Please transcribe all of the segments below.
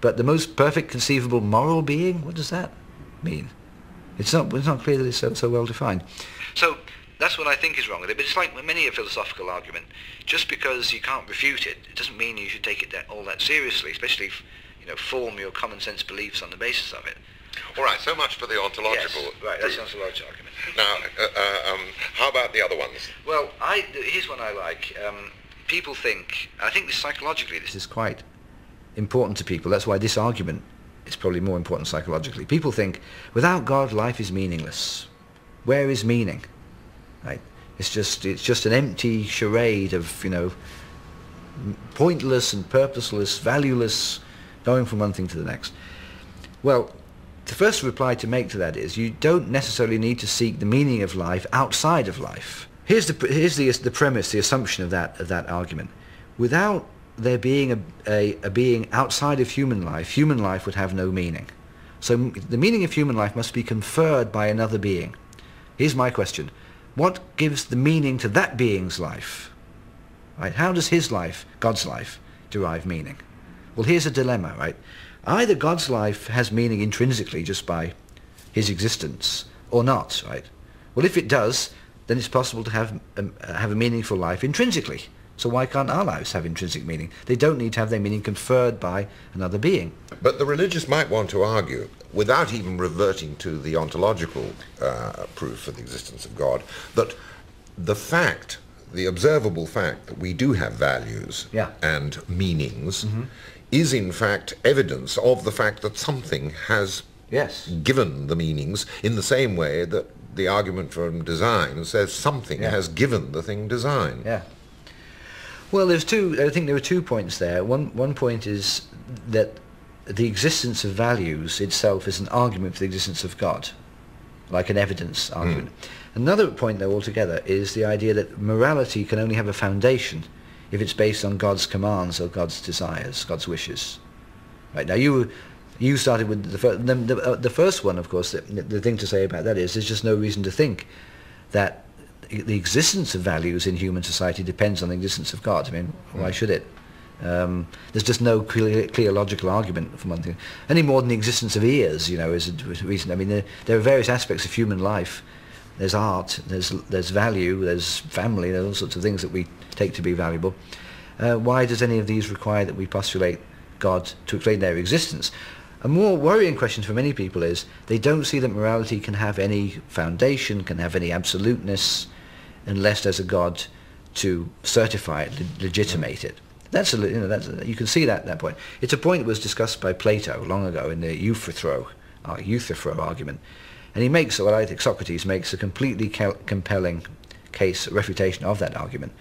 But the most perfect conceivable moral being, what does that mean? It's not clear that it's so well defined. So that's what I think is wrong with it. But it's like with many a philosophical argument. Just because you can't refute it, it doesn't mean you should take it all that seriously, especially if, form your common sense beliefs on the basis of it. All right, so much for the ontological. Yes, right, that's the ontological argument. Now, how about the other ones? Well, here's one I like. People think, and I think psychologically this is quite important to people. That's why this argument is probably more important psychologically. People think, without God, life is meaningless. Where is meaning? Right? It's just an empty charade of, pointless and purposeless, valueless, going from one thing to the next. Well, the first reply to make to that is you don't necessarily need to seek the meaning of life outside of life. Here's the premise, the assumption of that argument. Without there being a being outside of human life would have no meaning. So the meaning of human life must be conferred by another being. Here's my question. What gives the meaning to that being's life? Right? How does his life, God's life, derive meaning? Well, here's a dilemma, right? Either God's life has meaning intrinsically just by his existence, or not, right? Well, if it does, then it's possible to have a meaningful life intrinsically. So why can't our lives have intrinsic meaning? They don't need to have their meaning conferred by another being. But the religious might want to argue, without even reverting to the ontological proof for the existence of God, that the observable fact that we do have values and meanings is in fact evidence of the fact that something has given the meanings, in the same way that the argument from design says something has given the thing design. Yeah. Well, I think there are 2 points there. One point is that the existence of values itself is an argument for the existence of God, like an evidence argument. Another point, though, altogether, is the idea that morality can only have a foundation if it's based on God's commands or God's desires, God's wishes. Right, now you started with the first one, of course. The thing to say about that is there's just no reason to think that the existence of values in human society depends on the existence of God. I mean, why should it? There's just no clear logical argument for one thing. Any more than the existence of ears, is a reason. I mean, there are various aspects of human life. There's art, there's value, there's family, there's all sorts of things that we take to be valuable. Why does any of these require that we postulate God to explain their existence? A more worrying question for many people is they don't see that morality can have any foundation, can have any absoluteness, unless there's a God to certify it, legitimate it. You can see that point. It's a point that was discussed by Plato long ago in the Euthyphro argument. And he makes, what I think Socrates makes, a completely compelling case, refutation of that argument.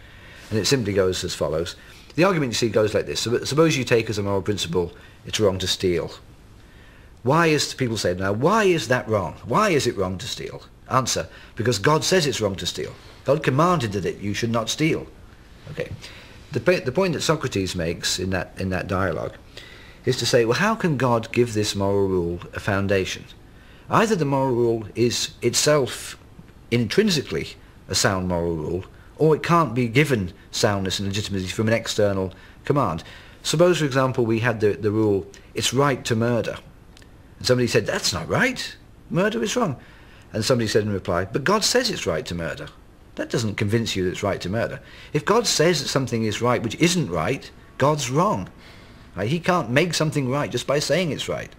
And it simply goes as follows. The argument, you see, goes like this. Suppose you take as a moral principle, it's wrong to steal. People say, now, why is that wrong? Why is it wrong to steal? Answer, because God says it's wrong to steal. God commanded that you should not steal. Okay. The point that Socrates makes in that dialogue is to say, well, how can God give this moral rule a foundation? Either the moral rule is itself intrinsically a sound moral rule, or it can't be given soundness and legitimacy from an external command. Suppose, for example, we had the rule, it's right to murder. And somebody said, that's not right. Murder is wrong. And somebody said in reply, but God says it's right to murder. That doesn't convince you that it's right to murder. If God says that something is right which isn't right, God's wrong. Right? He can't make something right just by saying it's right.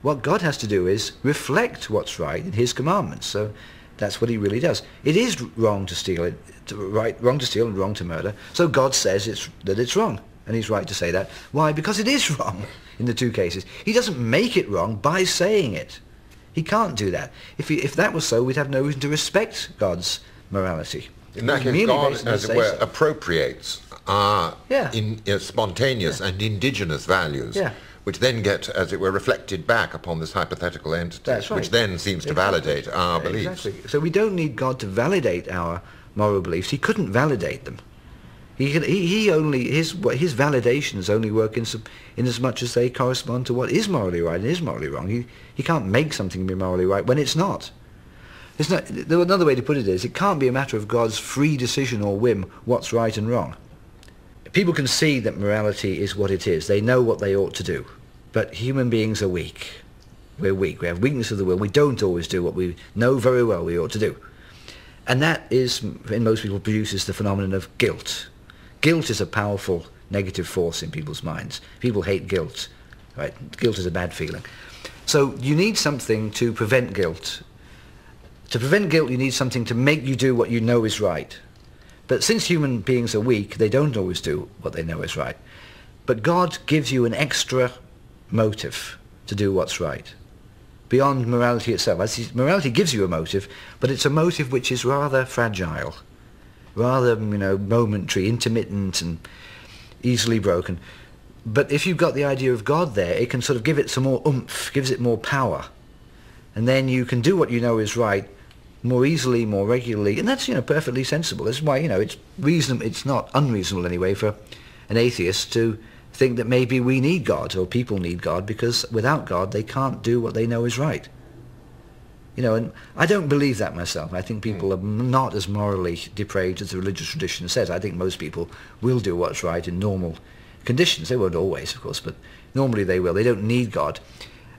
What God has to do is reflect what's right in his commandments. So that's what he really does. It is wrong to steal, wrong to steal and wrong to murder. So God says that it's wrong. And he's right to say that. Why? Because it is wrong in the two cases. He doesn't make it wrong by saying it. He can't do that. If that was so, we'd have no reason to respect God's morality. In that case, God, as it were, appropriates our spontaneous and indigenous values, which then get, as it were, reflected back upon this hypothetical entity, That's right. which then seems to validate our beliefs. Exactly. So we don't need God to validate our moral beliefs. He couldn't validate them. His validations only work in as much as they correspond to what is morally right and is morally wrong. He can't make something be morally right when it's not. Another way to put it is, it can't be a matter of God's free decision or whim what's right and wrong. people can see that morality is what it is. They know what they ought to do. But human beings are weak. We're weak. We have weakness of the will. We don't always do what we know very well we ought to do. And that is, in most people, produces the phenomenon of guilt. Guilt is a powerful negative force in people's minds. People hate guilt. Right? Guilt is a bad feeling. So you need something to prevent guilt. To prevent guilt, you need something to make you do what you know is right. But since human beings are weak, they don't always do what they know is right. But God gives you an extra motive to do what's right, beyond morality itself. Morality gives you a motive, but it's a motive which is rather fragile, rather, momentary, intermittent, and easily broken. But if you've got the idea of God there, it can sort of give it some more oomph, gives it more power. And then you can do what you know is right more easily, more regularly, and that's, perfectly sensible. That's why, it's reasonable, it's not unreasonable anyway for an atheist to think that maybe we need God, or people need God, because without God they can't do what they know is right. And I don't believe that myself. I think people are not as morally depraved as the religious tradition says. I think most people will do what's right in normal conditions. They won't always, of course, but normally they will. They don't need God.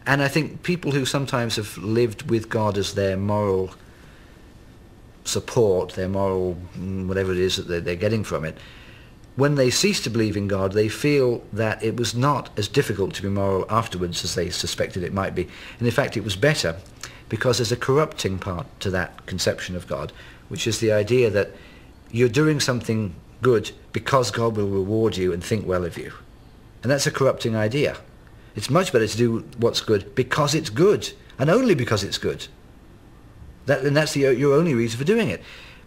And I think people who sometimes have lived with God as their moral support, their moral whatever it is that they're getting from it, when they cease to believe in God, they feel that it was not as difficult to be moral afterwards as they suspected it might be. And in fact, it was better, because there's a corrupting part to that conception of God, which is the idea that you're doing something good because God will reward you and think well of you. And that's a corrupting idea. It's much better to do what's good because it's good, and only because it's good. And that's your only reason for doing it.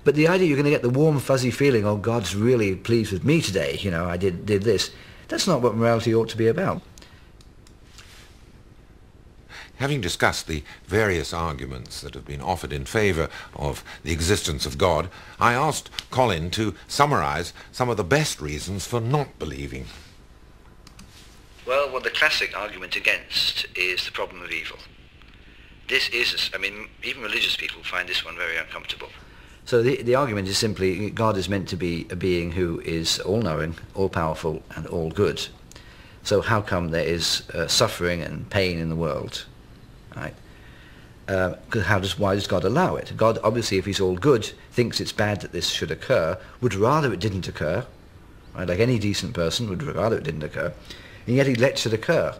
But the idea you're going to get the warm, fuzzy feeling, oh, God's really pleased with me today, I did this, that's not what morality ought to be about. Having discussed the various arguments that have been offered in favour of the existence of God, I asked Colin to summarise some of the best reasons for not believing. Well, the classic argument against is the problem of evil. This is, even religious people find this one very uncomfortable. So the argument is simply God is meant to be a being who is all-knowing, all-powerful, and all-good. So how come there is suffering and pain in the world? Right? Why does God allow it? God, obviously, if he's all good, thinks it's bad that this should occur, would rather it didn't occur, right? Like any decent person would rather it didn't occur, and yet he lets it occur.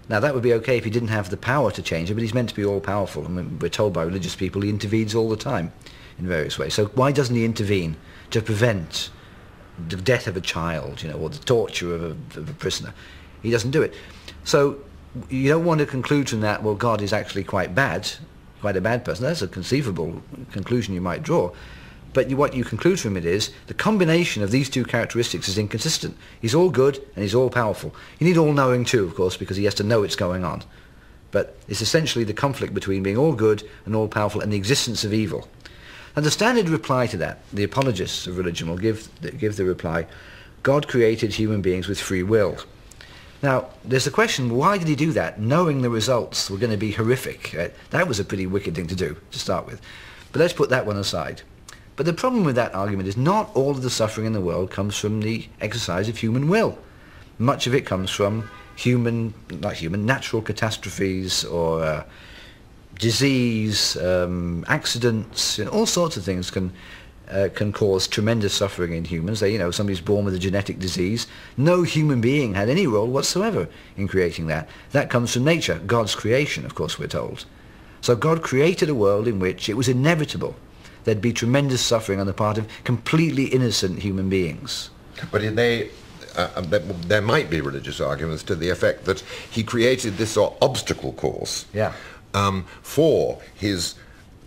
Now that would be okay if he didn't have the power to change it, but he's meant to be all-powerful, and we're told by religious people he intervenes all the time in various ways. So why doesn't he intervene to prevent the death of a child, or the torture of a prisoner? He doesn't do it. So you don't want to conclude from that, well, God is actually quite a bad person. That's a conceivable conclusion you might draw. But what you conclude from it is the combination of these two characteristics is inconsistent. He's all good and he's all powerful. You need all-knowing too, of course, because he has to know what's going on. But it's essentially the conflict between being all good and all powerful and the existence of evil. And the standard reply to that, the apologists of religion will give the reply, God created human beings with free will. Now, there's the question, why did he do that, knowing the results were going to be horrific? That was a pretty wicked thing to do, to start with. But let's put that one aside. But the problem with that argument is not all of the suffering in the world comes from the exercise of human will. Much of it comes from human natural catastrophes or disease, accidents, all sorts of things can cause tremendous suffering in humans. Somebody's born with a genetic disease. No human being had any role whatsoever in creating that. That comes from nature, God's creation, of course, we're told. So God created a world in which it was inevitable there'd be tremendous suffering on the part of completely innocent human beings. But there might be religious arguments to the effect that he created this obstacle course for his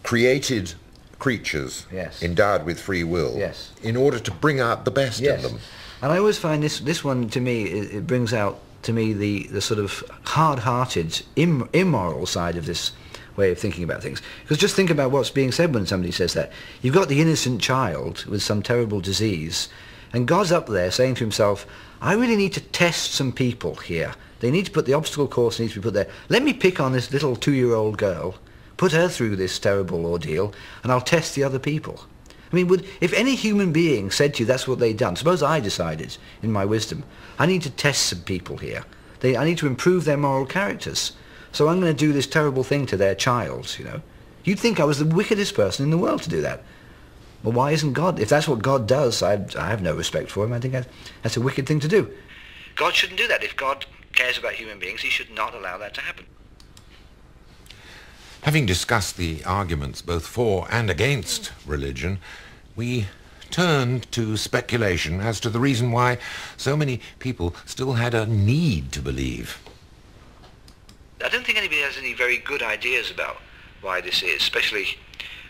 created creatures endowed with free will in order to bring out the best in them. And I always find this one, to me, it brings out to me the sort of hard-hearted, immoral side of this way of thinking about things. Because just think about what's being said when somebody says that. You've got the innocent child with some terrible disease, and God's up there saying to himself, I really need to test some people here. They need to put the obstacle course needs to be put there. Let me pick on this little 2-year-old girl, put her through this terrible ordeal, and I'll test the other people. I mean, if any human being said to you that's what they'd done, suppose I decided, in my wisdom, I need to test some people here. I need to improve their moral characters. So I'm going to do this terrible thing to their child, you know. You'd think I was the wickedest person in the world to do that. Well, why isn't God? If that's what God does, I have no respect for him. I think that's a wicked thing to do. God shouldn't do that. If God cares about human beings, he should not allow that to happen. Having discussed the arguments both for and against religion, we turned to speculation as to the reason why so many people still had a need to believe. I don't think anybody has any very good ideas about why this is, especially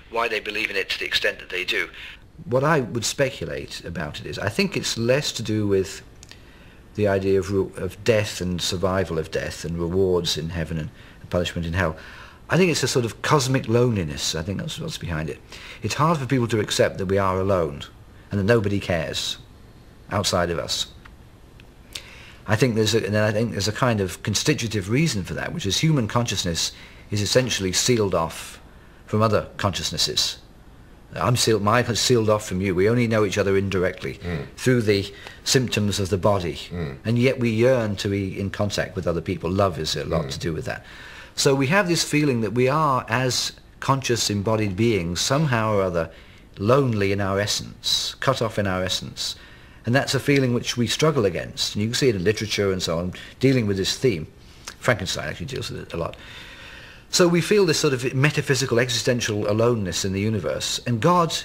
why they believe in it to the extent that they do. What I would speculate about it is, I think it's less to do with the idea of death and survival of death and rewards in heaven and punishment in hell. I think it's a sort of cosmic loneliness. I think that's what's behind it. It's hard for people to accept that we are alone and that nobody cares outside of us. I think there's a kind of constitutive reason for that, which is human consciousness is essentially sealed off from other consciousnesses. Mine is sealed off from you. We only know each other indirectly through the symptoms of the body, and yet we yearn to be in contact with other people. Love is a lot to do with that. So we have this feeling that we are, as conscious embodied beings, somehow or other lonely in our essence, cut off in our essence. And that's a feeling which we struggle against. And you can see it in literature and so on, dealing with this theme. Frankenstein actually deals with it a lot. So we feel this sort of metaphysical, existential aloneness in the universe. And God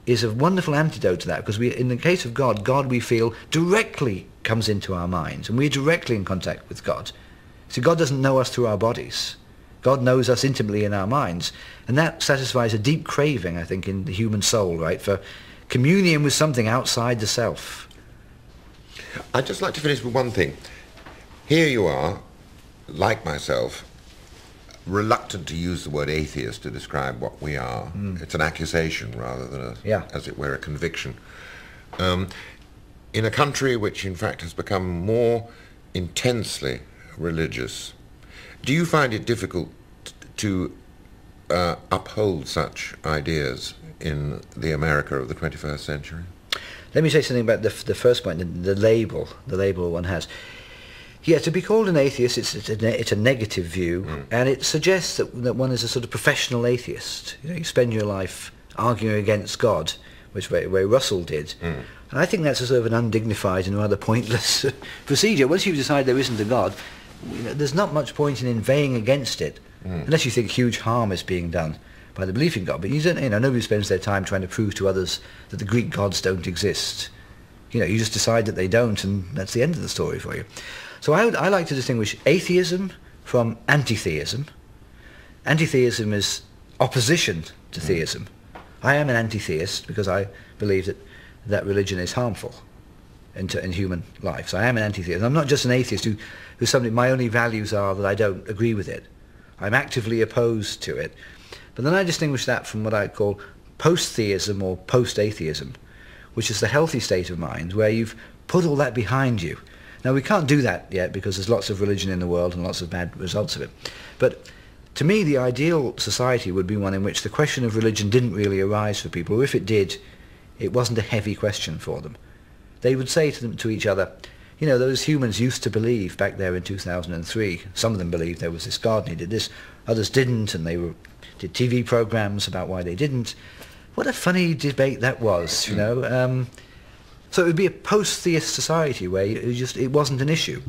is a wonderful antidote to that, because in the case of God, God, we feel, directly comes into our minds, and we're directly in contact with God. So God doesn't know us through our bodies. God knows us intimately in our minds. And that satisfies a deep craving, I think, in the human soul, right, for communion with something outside the self. I'd just like to finish with one thing. Here you are, like myself, reluctant to use the word atheist to describe what we are. It's an accusation rather than, as it were, a conviction. In a country which, in fact, has become more intensely religious, do you find it difficult to uphold such ideas in the America of the 21st century? Let me say something about the first point, the label one has. Yeah, to be called an atheist, it's a negative view, and it suggests that one is a sort of professional atheist. You know, you spend your life arguing against God, which way Russell did. And I think that's a sort of an undignified and rather pointless procedure. Once you decide there isn't a God, you know, there's not much point in inveighing against it, unless you think huge harm is being done by the belief in God. But you don't, nobody spends their time trying to prove to others that the Greek gods don't exist. You know, you just decide that they don't, and that's the end of the story for you. So I like to distinguish atheism from anti-theism. Anti-theism is opposition to theism. I am an anti-theist because I believe that religion is harmful in human life. So I am an anti-theist. I'm not just an atheist who's something, my only values are that I don't agree with it. I'm actively opposed to it. But then I distinguish that from what I call post-theism or post-atheism, which is the healthy state of mind where you've put all that behind you. Now, we can't do that yet because there's lots of religion in the world and lots of bad results of it. But to me, the ideal society would be one in which the question of religion didn't really arise for people, or if it did, it wasn't a heavy question for them. They would say to each other, you know, those humans used to believe back there in 2003. Some of them believed there was this God and he did this. Others didn't, and they did TV programs about why they didn't. What a funny debate that was, you know. So it would be a post-theist society where it wasn't an issue.